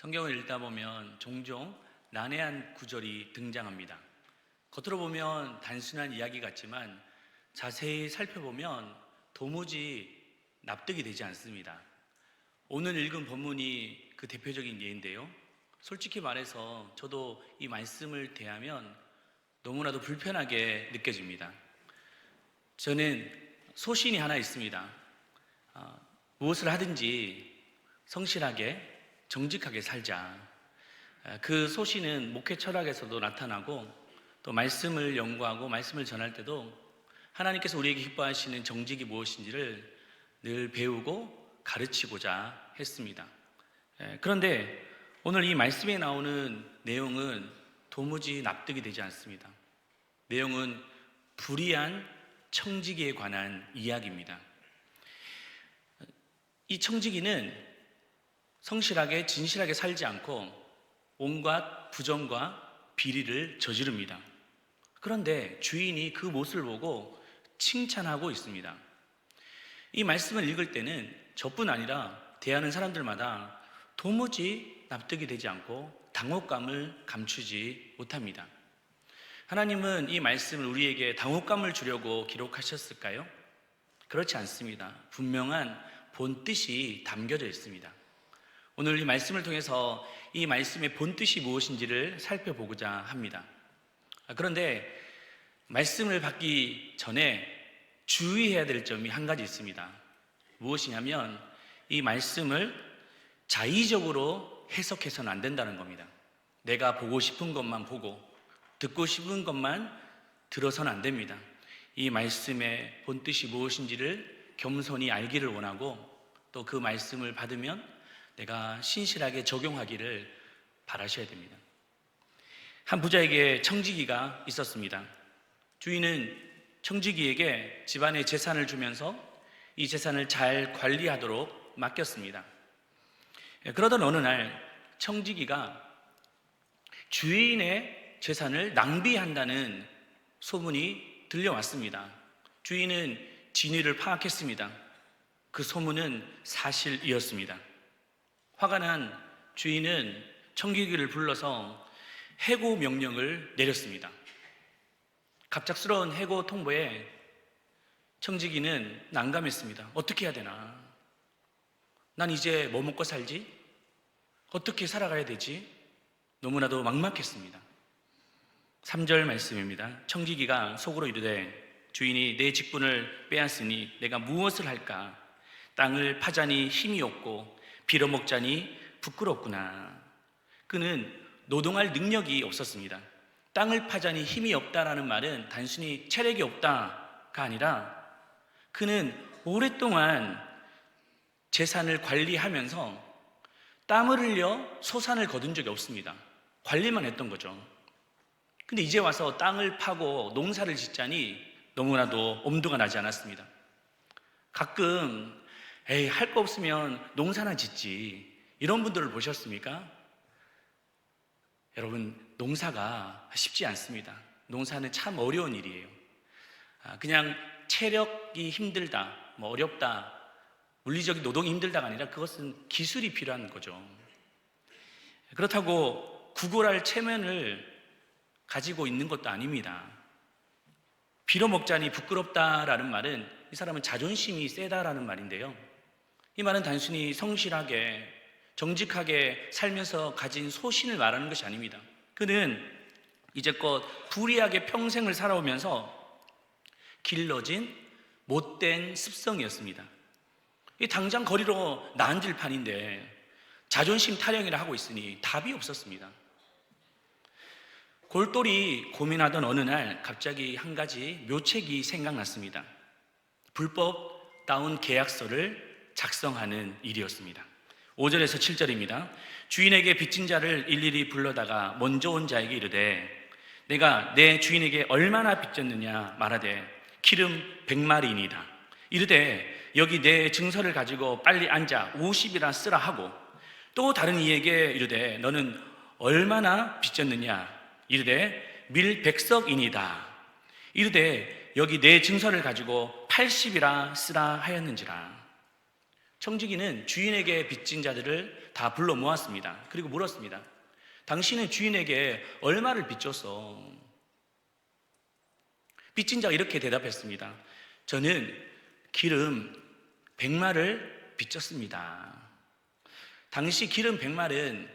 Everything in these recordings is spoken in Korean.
성경을 읽다 보면 종종 난해한 구절이 등장합니다. 겉으로 보면 단순한 이야기 같지만 자세히 살펴보면 도무지 납득이 되지 않습니다. 오늘 읽은 본문이 그 대표적인 예인데요. 솔직히 말해서 저도 이 말씀을 대하면 너무나도 불편하게 느껴집니다. 저는 소신이 하나 있습니다. 무엇을 하든지 성실하게 정직하게 살자. 그 소신은 목회 철학에서도 나타나고 또 말씀을 연구하고 말씀을 전할 때도 하나님께서 우리에게 기뻐하시는 정직이 무엇인지를 늘 배우고 가르치고자 했습니다. 그런데 오늘 이 말씀에 나오는 내용은 도무지 납득이 되지 않습니다. 내용은 불의한 청지기에 관한 이야기입니다. 이 청지기는 성실하게 진실하게 살지 않고 온갖 부정과 비리를 저지릅니다. 그런데 주인이 그 모습을 보고 칭찬하고 있습니다. 이 말씀을 읽을 때는 저뿐 아니라 대하는 사람들마다 도무지 납득이 되지 않고 당혹감을 감추지 못합니다. 하나님은 이 말씀을 우리에게 당혹감을 주려고 기록하셨을까요? 그렇지 않습니다. 분명한 본뜻이 담겨져 있습니다. 오늘 이 말씀을 통해서 이 말씀의 본뜻이 무엇인지를 살펴보고자 합니다. 그런데 말씀을 받기 전에 주의해야 될 점이 한 가지 있습니다. 무엇이냐면 이 말씀을 자의적으로 해석해서는 안 된다는 겁니다. 내가 보고 싶은 것만 보고 듣고 싶은 것만 들어서는 안 됩니다. 이 말씀의 본뜻이 무엇인지를 겸손히 알기를 원하고 또 그 말씀을 받으면 내가 신실하게 적용하기를 바라셔야 됩니다. 한 부자에게 청지기가 있었습니다. 주인은 청지기에게 집안의 재산을 주면서 이 재산을 잘 관리하도록 맡겼습니다. 그러던 어느 날 청지기가 주인의 재산을 낭비한다는 소문이 들려왔습니다. 주인은 진위를 파악했습니다. 그 소문은 사실이었습니다. 화가 난 주인은 청지기를 불러서 해고 명령을 내렸습니다. 갑작스러운 해고 통보에 청지기는 난감했습니다. 어떻게 해야 되나? 난 이제 뭐 먹고 살지? 어떻게 살아가야 되지? 너무나도 막막했습니다. 3절 말씀입니다. 청지기가 속으로 이르되 주인이 내 직분을 빼앗으니 내가 무엇을 할까? 땅을 파자니 힘이 없고 빌어먹자니 부끄럽구나. 그는 노동할 능력이 없었습니다. 땅을 파자니 힘이 없다라는 말은 단순히 체력이 없다가 아니라 그는 오랫동안 재산을 관리하면서 땀을 흘려 소산을 거둔 적이 없습니다. 관리만 했던 거죠. 근데 이제 와서 땅을 파고 농사를 짓자니 너무나도 엄두가 나지 않았습니다. 가끔 할 거 없으면 농사나 짓지 이런 분들을 보셨습니까? 여러분, 농사가 쉽지 않습니다. 농사는 참 어려운 일이에요. 그냥 체력이 힘들다, 어렵다, 물리적인 노동이 힘들다가 아니라 그것은 기술이 필요한 거죠. 그렇다고 구걸할 체면을 가지고 있는 것도 아닙니다. 빌어먹자니 부끄럽다라는 말은 이 사람은 자존심이 세다라는 말인데요. 이 말은 단순히 성실하게 정직하게 살면서 가진 소신을 말하는 것이 아닙니다. 그는 이제껏 불의하게 평생을 살아오면서 길러진 못된 습성이었습니다. 이 당장 거리로 나앉을 판인데 자존심 타령이라 하고 있으니 답이 없었습니다. 골똘히 고민하던 어느 날 갑자기 한 가지 묘책이 생각났습니다. 불법다운 계약서를 작성하는 일이었습니다. 5절에서 7절입니다. 주인에게 빚진 자를 일일이 불러다가 먼저 온 자에게 이르되 내가 내 주인에게 얼마나 빚졌느냐 말하되 기름 100마리이니이다. 이르되 여기 내 증서를 가지고 빨리 앉아 50이라 쓰라 하고 또 다른 이에게 이르되 너는 얼마나 빚졌느냐 이르되 밀 100석이니이다. 이르되 여기 내 증서를 가지고 80이라 쓰라 하였는지라. 청지기는 주인에게 빚진 자들을 다 불러 모았습니다. 그리고 물었습니다. 당신은 주인에게 얼마를 빚줬어? 빚진 자가 이렇게 대답했습니다. 저는 기름 100마를 빚졌습니다. 당시 기름 100마는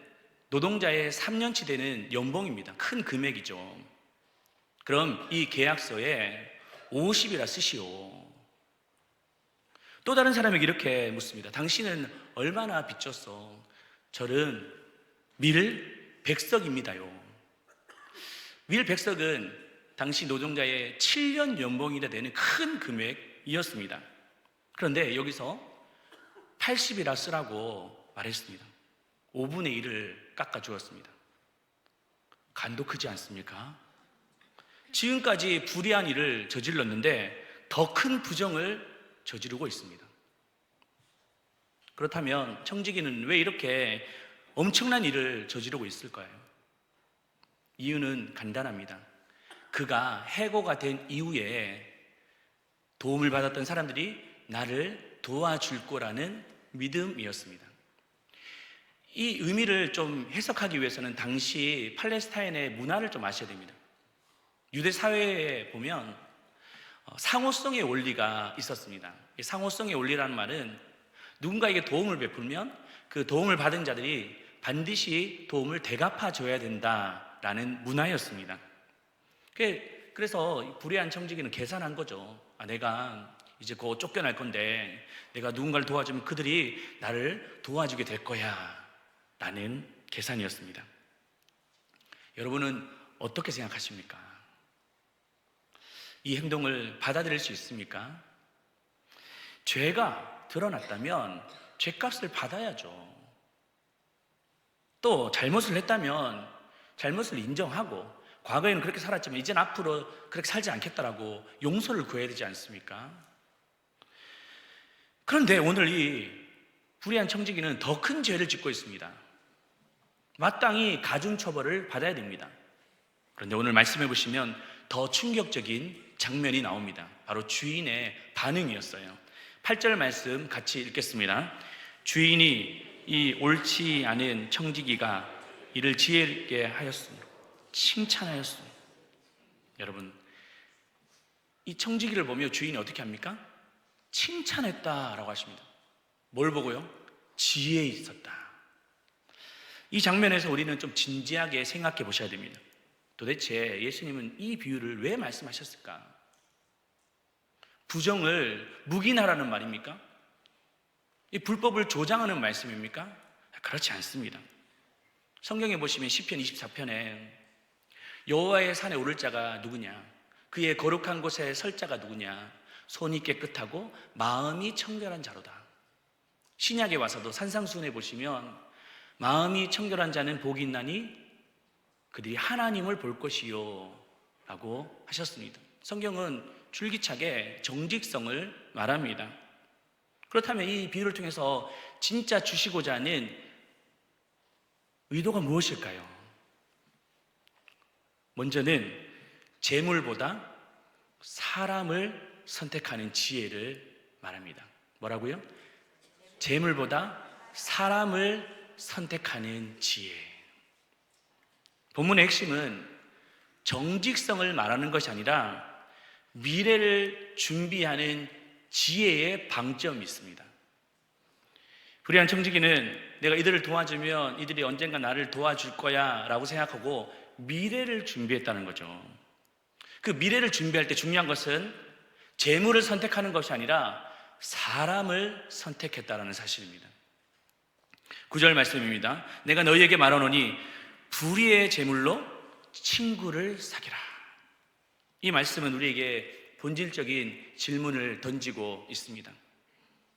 노동자의 3년치 되는 연봉입니다. 큰 금액이죠. 그럼 이 계약서에 50이라 쓰시오. 또 다른 사람에게 이렇게 묻습니다. 당신은 얼마나 빚졌어? 저는 밀 100석입니다요. 밀 100석은 당시 노동자의 7년 연봉이나 되는 큰 금액이었습니다. 그런데 여기서 80이라 쓰라고 말했습니다. 5분의 1을 깎아주었습니다. 간도 크지 않습니까? 지금까지 불의한 일을 저질렀는데 더 큰 부정을 저지르고 있습니다. 그렇다면 청지기는 왜 이렇게 엄청난 일을 저지르고 있을까요? 이유는 간단합니다. 그가 해고가 된 이후에 도움을 받았던 사람들이 나를 도와줄 거라는 믿음이었습니다. 이 의미를 좀 해석하기 위해서는 당시 팔레스타인의 문화를 좀 아셔야 됩니다. 유대 사회에 보면 상호성의 원리가 있었습니다. 이 상호성의 원리라는 말은 누군가에게 도움을 베풀면 그 도움을 받은 자들이 반드시 도움을 대갚아 줘야 된다라는 문화였습니다. 그래서 불의한 청지기는 계산한 거죠. 내가 이제 곧 쫓겨날 건데 내가 누군가를 도와주면 그들이 나를 도와주게 될 거야 라는 계산이었습니다. 여러분은 어떻게 생각하십니까? 이 행동을 받아들일 수 있습니까? 죄가 드러났다면 죄값을 받아야죠. 또 잘못을 했다면 잘못을 인정하고 과거에는 그렇게 살았지만 이제는 앞으로 그렇게 살지 않겠다라고 용서를 구해야 되지 않습니까? 그런데 오늘 이 불의한 청지기는 더 큰 죄를 짓고 있습니다. 마땅히 가중처벌을 받아야 됩니다. 그런데 오늘 말씀해 보시면 더 충격적인 장면이 나옵니다. 바로 주인의 반응이었어요. 8절 말씀 같이 읽겠습니다. 주인이 이 옳지 않은 청지기가 이를 지혜롭게 하였으므로 칭찬하였습니다. 여러분, 이 청지기를 보며 주인이 어떻게 합니까? 칭찬했다라고 하십니다. 뭘 보고요? 지혜에 있었다. 이 장면에서 우리는 좀 진지하게 생각해 보셔야 됩니다. 도대체 예수님은 이 비유를 왜 말씀하셨을까? 부정을 묵인하라는 말입니까? 이 불법을 조장하는 말씀입니까? 그렇지 않습니다. 성경에 보시면 시편 24편에 여호와의 산에 오를 자가 누구냐? 그의 거룩한 곳에 설 자가 누구냐? 손이 깨끗하고 마음이 청결한 자로다. 신약에 와서도 산상수훈에 보시면 마음이 청결한 자는 복이 있나니 그들이 하나님을 볼 것이요 라고 하셨습니다. 성경은 줄기차게 정직성을 말합니다. 그렇다면 이 비유를 통해서 진짜 주시고자 하는 의도가 무엇일까요? 먼저는 재물보다 사람을 선택하는 지혜를 말합니다. 뭐라고요? 재물보다 사람을 선택하는 지혜. 본문의 핵심은 정직성을 말하는 것이 아니라 미래를 준비하는 지혜의 방점이 있습니다. 불의한 청지기는 내가 이들을 도와주면 이들이 언젠가 나를 도와줄 거야 라고 생각하고 미래를 준비했다는 거죠. 그 미래를 준비할 때 중요한 것은 재물을 선택하는 것이 아니라 사람을 선택했다는 사실입니다. 9절 말씀입니다. 내가 너희에게 말하노니 불의의 재물로 친구를 사귀라. 이 말씀은 우리에게 본질적인 질문을 던지고 있습니다.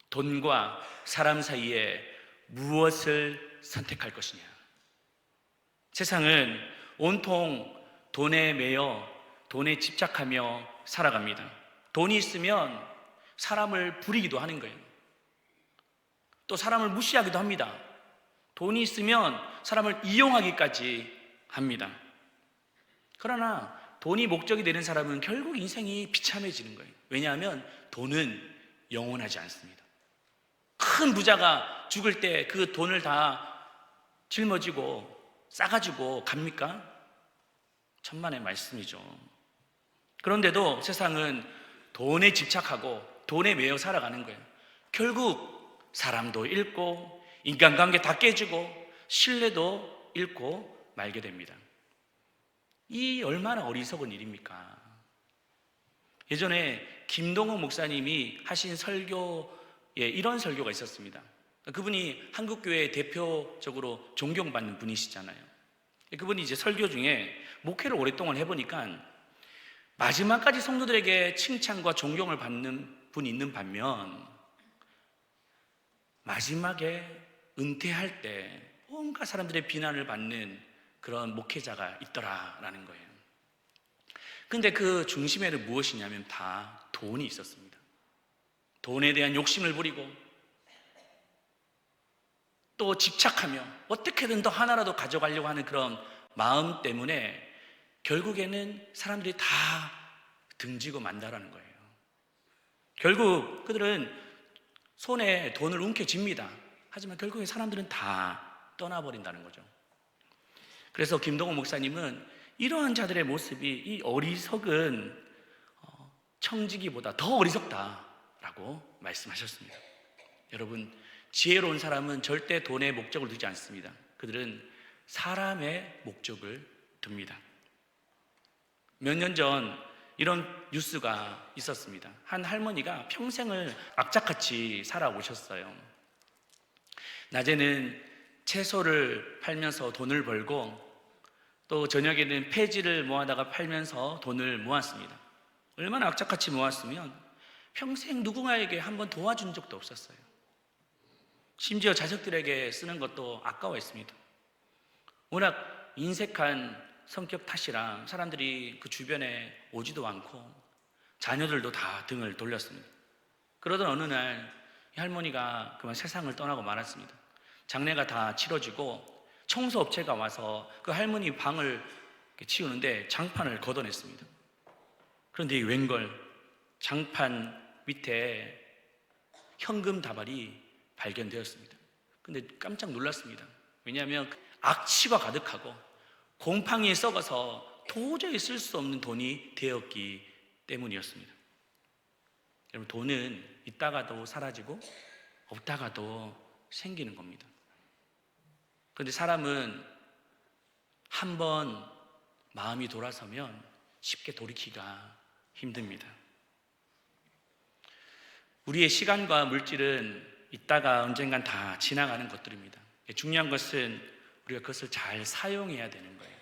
돈과 사람 사이에 무엇을 선택할 것이냐? 세상은 온통 돈에 매여 돈에 집착하며 살아갑니다. 돈이 있으면 사람을 부리기도 하는 거예요. 또 사람을 무시하기도 합니다. 돈이 있으면 사람을 이용하기까지 합니다. 그러나 돈이 목적이 되는 사람은 결국 인생이 비참해지는 거예요. 왜냐하면 돈은 영원하지 않습니다. 큰 부자가 죽을 때 그 돈을 다 짊어지고 싸가지고 갑니까? 천만의 말씀이죠. 그런데도 세상은 돈에 집착하고 돈에 매여 살아가는 거예요. 결국 사람도 잃고 인간관계 다 깨지고 신뢰도 잃고 말게 됩니다. 이 얼마나 어리석은 일입니까? 예전에 김동호 목사님이 하신 설교에 이런 설교가 있었습니다. 그분이 한국교회 대표적으로 존경받는 분이시잖아요. 그분이 이제 설교 중에 목회를 오랫동안 해보니까 마지막까지 성도들에게 칭찬과 존경을 받는 분이 있는 반면 마지막에 은퇴할 때 온갖 사람들의 비난을 받는 그런 목회자가 있더라라는 거예요. 근데 그 중심에는 무엇이냐면 다 돈이 있었습니다. 돈에 대한 욕심을 부리고 또 집착하며 어떻게든 더 하나라도 가져가려고 하는 그런 마음 때문에 결국에는 사람들이 다 등지고 만다라는 거예요. 결국 그들은 손에 돈을 움켜쥡니다. 하지만 결국에 사람들은 다 떠나버린다는 거죠. 그래서 김동호 목사님은 이러한 자들의 모습이 이 어리석은 청지기보다 더 어리석다라고 말씀하셨습니다. 여러분, 지혜로운 사람은 절대 돈에 목적을 두지 않습니다. 그들은 사람의 목적을 둡니다. 몇 년 전 이런 뉴스가 있었습니다. 한 할머니가 평생을 악착같이 살아오셨어요. 낮에는 채소를 팔면서 돈을 벌고 또 저녁에는 폐지를 모아다가 팔면서 돈을 모았습니다. 얼마나 악착같이 모았으면 평생 누군가에게 한번 도와준 적도 없었어요. 심지어 자식들에게 쓰는 것도 아까워했습니다. 워낙 인색한 성격 탓이라 사람들이 그 주변에 오지도 않고 자녀들도 다 등을 돌렸습니다. 그러던 어느 날 이 할머니가 그만 세상을 떠나고 말았습니다. 장례가 다 치러지고 청소업체가 와서 그 할머니 방을 치우는데 장판을 걷어냈습니다. 그런데 이 웬걸 장판 밑에 현금 다발이 발견되었습니다. 근데 깜짝 놀랐습니다. 왜냐하면 악취가 가득하고 곰팡이에 썩어서 도저히 쓸 수 없는 돈이 되었기 때문이었습니다. 여러분, 돈은 있다가도 사라지고 없다가도 생기는 겁니다. 그런데 사람은 한번 마음이 돌아서면 쉽게 돌이키기가 힘듭니다. 우리의 시간과 물질은 있다가 언젠간 다 지나가는 것들입니다. 중요한 것은 우리가 그것을 잘 사용해야 되는 거예요.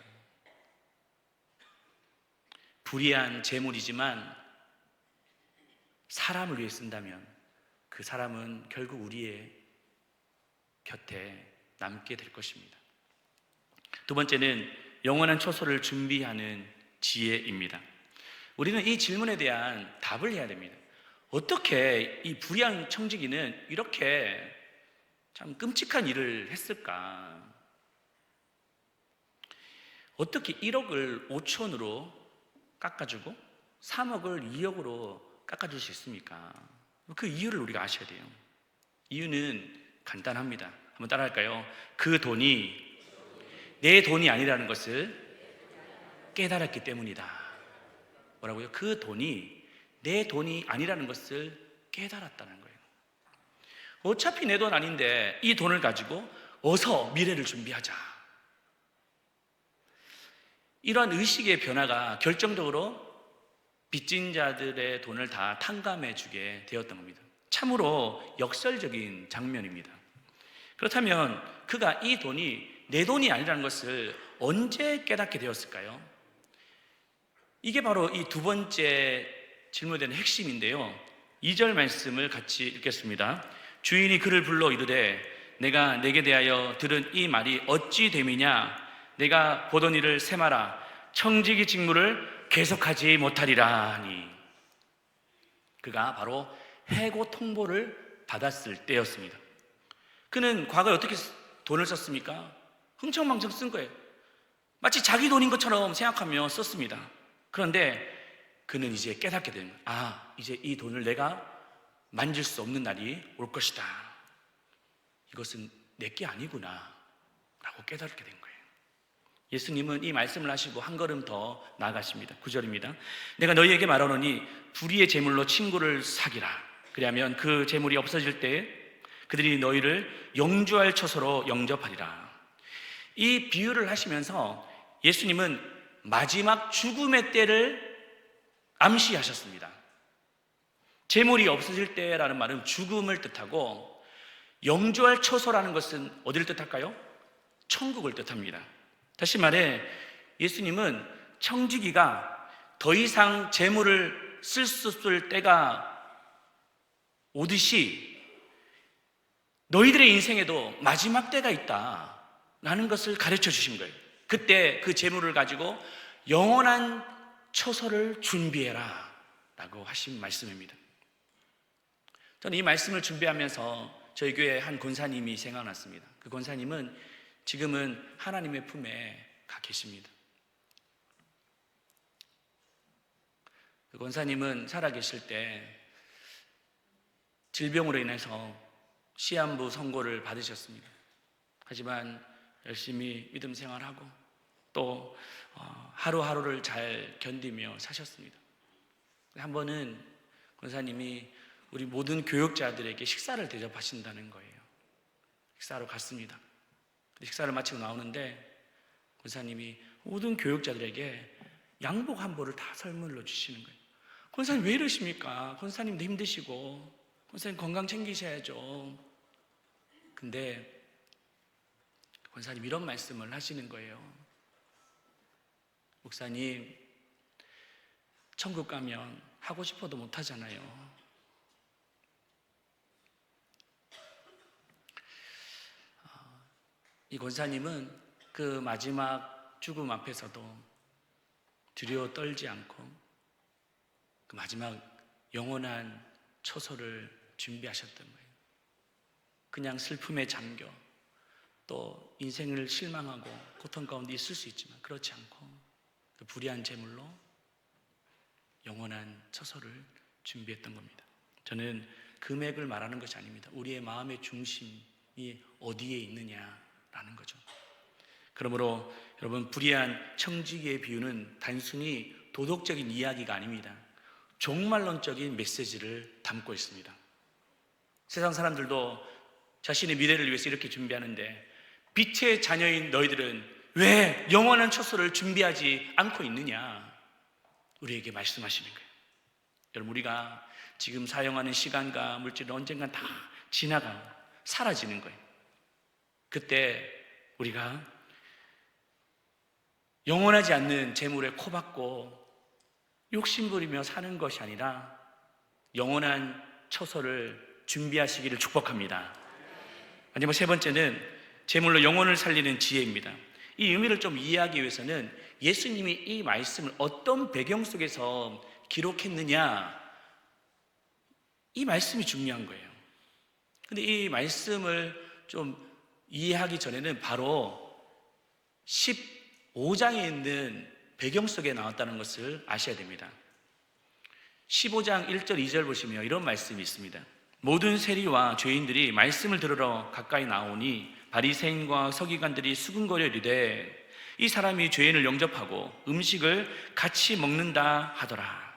불이한 재물이지만 사람을 위해 쓴다면 그 사람은 결국 우리의 곁에 남게 될 것입니다. 두 번째는 영원한 초소를 준비하는 지혜입니다. 우리는 이 질문에 대한 답을 해야 됩니다. 어떻게 이 불의한 청지기는 이렇게 참 끔찍한 일을 했을까? 어떻게 1억을 5천으로 깎아주고 3억을 2억으로 깎아줄 수 있습니까? 그 이유를 우리가 아셔야 돼요. 이유는 간단합니다. 한번 따라할까요? 그 돈이 내 돈이 아니라는 것을 깨달았기 때문이다. 뭐라고요? 그 돈이 내 돈이 아니라는 것을 깨달았다는 거예요. 어차피 내 돈 아닌데 이 돈을 가지고 어서 미래를 준비하자. 이러한 의식의 변화가 결정적으로 빚진 자들의 돈을 다 탕감해 주게 되었던 겁니다. 참으로 역설적인 장면입니다. 그렇다면 그가 이 돈이 내 돈이 아니라는 것을 언제 깨닫게 되었을까요? 이게 바로 이 두 번째 질문에 대한 핵심인데요. 2절 말씀을 같이 읽겠습니다. 주인이 그를 불러 이르되 내가 내게 대하여 들은 이 말이 어찌 됨이냐? 내가 보던 일을 세마라. 청지기 직무를 계속하지 못하리라 하니. 그가 바로 해고 통보를 받았을 때였습니다. 그는 과거에 어떻게 돈을 썼습니까? 흥청망청 쓴 거예요. 마치 자기 돈인 것처럼 생각하며 썼습니다. 그런데 그는 이제 깨닫게 되는 거예요. 이제 이 돈을 내가 만질 수 없는 날이 올 것이다. 이것은 내게 아니구나 라고 깨닫게 된 거예요. 예수님은 이 말씀을 하시고 한 걸음 더 나아가십니다. 9절입니다. 내가 너희에게 말하노니 불의의 제물로 친구를 사귀라. 그리하면 그 제물이 없어질 때 그들이 너희를 영주할 처소로 영접하리라. 이 비유를 하시면서 예수님은 마지막 죽음의 때를 암시하셨습니다. 제물이 없어질 때라는 말은 죽음을 뜻하고, 영주할 처소라는 것은 어디를 뜻할까요? 천국을 뜻합니다. 다시 말해 예수님은 청지기가 더 이상 제물을 쓸 수 없을 때가 오듯이 너희들의 인생에도 마지막 때가 있다라는 것을 가르쳐 주신 거예요. 그때 그 제물을 가지고 영원한 처소를 준비해라 라고 하신 말씀입니다. 저는 이 말씀을 준비하면서 저희 교회 한 권사님이 생각났습니다. 그 권사님은 지금은 하나님의 품에 가 계십니다. 그 권사님은 살아계실 때 질병으로 인해서 시한부 선고를 받으셨습니다. 하지만 열심히 믿음 생활하고 또 하루하루를 잘 견디며 사셨습니다. 한 번은 권사님이 우리 모든 교역자들에게 식사를 대접하신다는 거예요. 식사로 갔습니다. 식사를 마치고 나오는데 권사님이 모든 교역자들에게 양복 한 벌을 다 선물로 주시는 거예요. 권사님 왜 이러십니까? 권사님도 힘드시고 권사님 건강 챙기셔야죠. 근데 권사님 이런 말씀을 하시는 거예요. 목사님, 천국 가면 하고 싶어도 못 하잖아요. 이 권사님은 그 마지막 죽음 앞에서도 두려워 떨지 않고 그 마지막 영원한 처소를 준비하셨던 거예요. 그냥 슬픔에 잠겨 또 인생을 실망하고 고통 가운데 있을 수 있지만 그렇지 않고 그 불의한 제물로 영원한 처소를 준비했던 겁니다. 저는 금액을 말하는 것이 아닙니다. 우리의 마음의 중심이 어디에 있느냐라는 거죠. 그러므로 여러분, 불의한 청지기의 비유는 단순히 도덕적인 이야기가 아닙니다. 종말론적인 메시지를 담고 있습니다. 세상 사람들도 자신의 미래를 위해서 이렇게 준비하는데 빛의 자녀인 너희들은 왜 영원한 처소를 준비하지 않고 있느냐? 우리에게 말씀하시는 거예요. 여러분, 우리가 지금 사용하는 시간과 물질은 언젠간 다 지나가고 사라지는 거예요. 그때 우리가 영원하지 않는 재물에 코박고 욕심부리며 사는 것이 아니라 영원한 처소를 준비하시기를 축복합니다. 마지막 세 번째는 재물로 영혼을 살리는 지혜입니다. 이 의미를 좀 이해하기 위해서는 예수님이 이 말씀을 어떤 배경 속에서 기록했느냐, 이 말씀이 중요한 거예요. 근데 이 말씀을 좀 이해하기 전에는 바로 15장에 있는 배경 속에 나왔다는 것을 아셔야 됩니다. 15장 1절 2절 보시면 이런 말씀이 있습니다. 모든 세리와 죄인들이 말씀을 들으러 가까이 나오니 바리새인과 서기관들이 수군거려 이르되 이 사람이 죄인을 영접하고 음식을 같이 먹는다 하더라.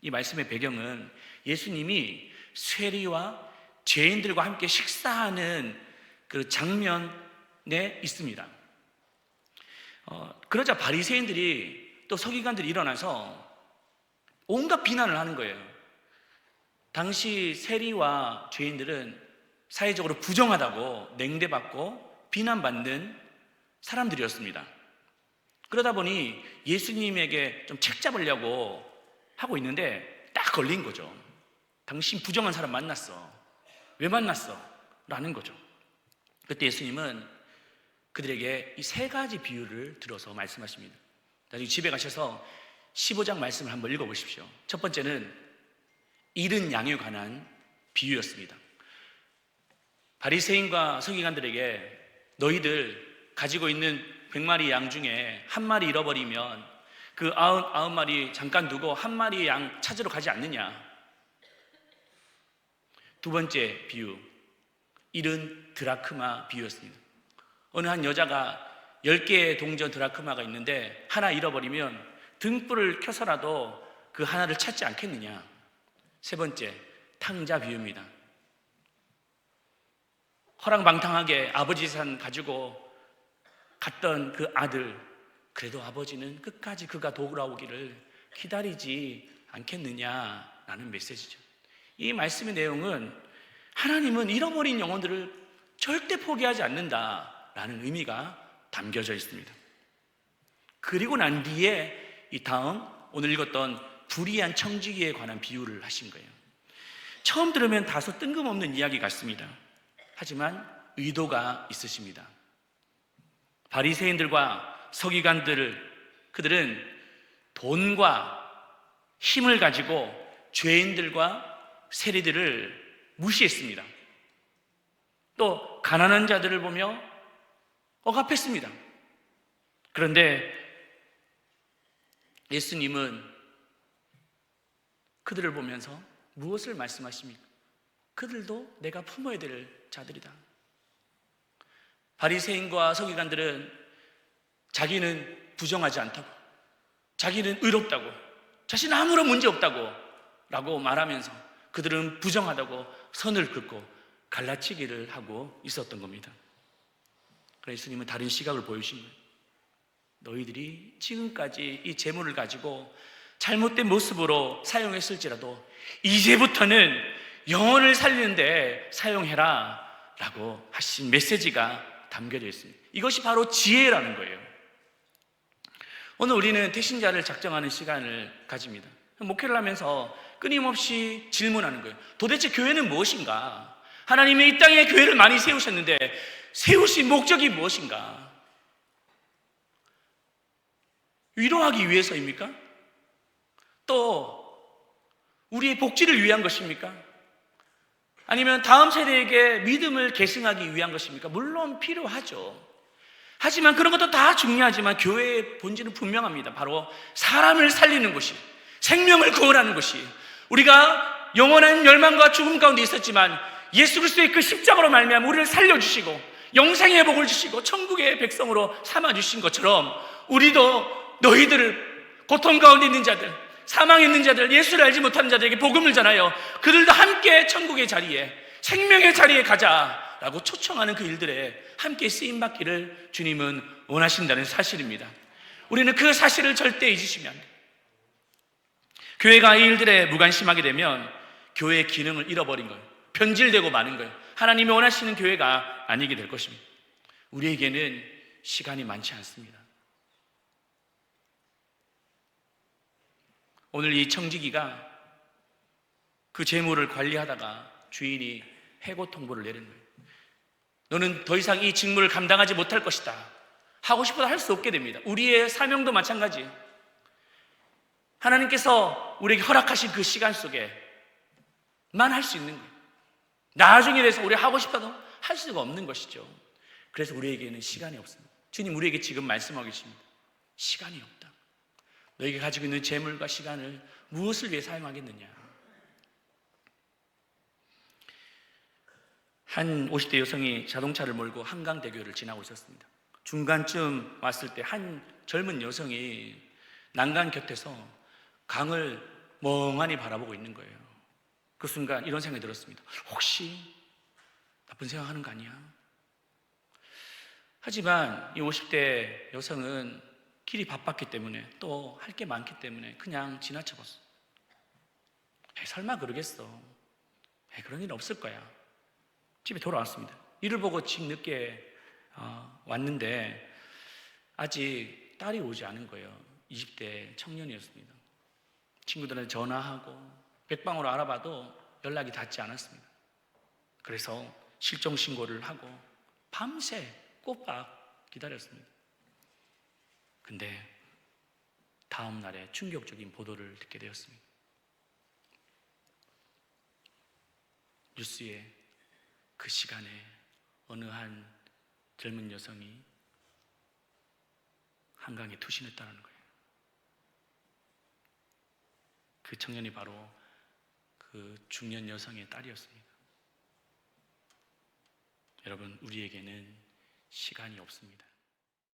이 말씀의 배경은 예수님이 세리와 죄인들과 함께 식사하는 그 장면에 있습니다. 그러자 바리새인들이 또 서기관들이 일어나서 온갖 비난을 하는 거예요. 당시 세리와 죄인들은 사회적으로 부정하다고 냉대받고 비난받는 사람들이었습니다. 그러다 보니 예수님에게 좀 책 잡으려고 하고 있는데 딱 걸린 거죠. 당신 부정한 사람 만났어. 왜 만났어? 라는 거죠. 그때 예수님은 그들에게 이 세 가지 비유를 들어서 말씀하십니다. 나중에 집에 가셔서 15장 말씀을 한번 읽어보십시오. 첫 번째는 잃은 양에 관한 비유였습니다. 바리새인과 서기관들에게 너희들 가지고 있는 100마리 양 중에 한 마리 잃어버리면 그 99마리 잠깐 두고 한 마리의 양 찾으러 가지 않느냐. 두 번째 비유, 잃은 드라크마 비유였습니다. 어느 한 여자가 10개의 동전 드라크마가 있는데 하나 잃어버리면 등불을 켜서라도 그 하나를 찾지 않겠느냐. 세 번째, 탕자 비유입니다. 허랑방탕하게 아버지 재산 가지고 갔던 그 아들, 그래도 아버지는 끝까지 그가 돌아오기를 기다리지 않겠느냐라는 메시지죠. 이 말씀의 내용은 하나님은 잃어버린 영혼들을 절대 포기하지 않는다라는 의미가 담겨져 있습니다. 그리고 난 뒤에 이 다음 오늘 읽었던 불의한 청지기에 관한 비유를 하신 거예요. 처음 들으면 다소 뜬금없는 이야기 같습니다. 하지만 의도가 있으십니다. 바리새인들과 그들은 돈과 힘을 가지고 죄인들과 세리들을 무시했습니다. 또 가난한 자들을 보며 억압했습니다. 그런데 예수님은 그들을 보면서 무엇을 말씀하십니까? 그들도 내가 품어야 될 자들이다. 바리새인과 서기관들은 자기는 부정하지 않다고, 자기는 의롭다고, 자신은 아무런 문제 없다고 라고 말하면서 그들은 부정하다고 선을 긋고 갈라치기를 하고 있었던 겁니다. 그래서 예수님은 다른 시각을 보여주신 거예요. 너희들이 지금까지 이 재물을 가지고 잘못된 모습으로 사용했을지라도 이제부터는 영혼을 살리는데 사용해라 라고 하신 메시지가 담겨져 있습니다. 이것이 바로 지혜라는 거예요. 오늘 우리는 태신자를 작정하는 시간을 가집니다. 목회를 하면서 끊임없이 질문하는 거예요. 도대체 교회는 무엇인가? 하나님이 이 땅에 교회를 많이 세우셨는데 세우신 목적이 무엇인가? 위로하기 위해서입니까? 또 우리의 복지를 위한 것입니까? 아니면 다음 세대에게 믿음을 계승하기 위한 것입니까? 물론 필요하죠. 하지만 그런 것도 다 중요하지만 교회의 본질은 분명합니다. 바로 사람을 살리는 것이, 생명을 구원하는 것이, 우리가 영원한 멸망과 죽음 가운데 있었지만 예수 그리스도의 그 십자가로 말미암아 우리를 살려주시고 영생의 복을 주시고 천국의 백성으로 삼아주신 것처럼 우리도 너희들을 고통 가운데 있는 자들, 사망에 있는 자들, 예수를 알지 못하는 자들에게 복음을 전하여 그들도 함께 천국의 자리에, 생명의 자리에 가자라고 초청하는 그 일들에 함께 쓰임받기를 주님은 원하신다는 사실입니다. 우리는 그 사실을 절대 잊으시면 안 돼요. 교회가 이 일들에 무관심하게 되면 교회의 기능을 잃어버린 거예요. 변질되고 마는 거예요. 하나님이 원하시는 교회가 아니게 될 것입니다. 우리에게는 시간이 많지 않습니다. 오늘 이 청지기가 그 재물을 관리하다가 주인이 해고 통보를 내린 거예요. 너는 더 이상 이 직무를 감당하지 못할 것이다. 하고 싶어도 할 수 없게 됩니다. 우리의 사명도 마찬가지. 하나님께서 우리에게 허락하신 그 시간 속에만 할 수 있는 거예요. 나중에 돼서 우리 하고 싶어도 할 수가 없는 것이죠. 그래서 우리에게는 시간이 없습니다. 주님 우리에게 지금 말씀하고 계십니다. 시간이 없다. 너에게 가지고 있는 재물과 시간을 무엇을 위해 사용하겠느냐. 한 50대 여성이 자동차를 몰고 한강대교를 지나고 있었습니다. 중간쯤 왔을 때 한 젊은 여성이 난간 곁에서 강을 멍하니 바라보고 있는 거예요. 그 순간 이런 생각이 들었습니다. 혹시 나쁜 생각하는 거 아니야? 하지만 이 50대 여성은 길이 바빴기 때문에 또 할 게 많기 때문에 그냥 지나쳐봤어. 설마 그러겠어. 그런 일 없을 거야. 집에 돌아왔습니다. 이를 보고 집 늦게 왔는데 아직 딸이 오지 않은 거예요. 20대 청년이었습니다. 친구들한테 전화하고 백방으로 알아봐도 연락이 닿지 않았습니다. 그래서 실종 신고를 하고 밤새 꼬박 기다렸습니다. 근데 다음 날에 충격적인 보도를 듣게 되었습니다. 뉴스에 그 시간에 어느 한 젊은 여성이 한강에 투신했다는 거예요. 그 청년이 바로 그 중년 여성의 딸이었습니다. 여러분, 우리에게는 시간이 없습니다.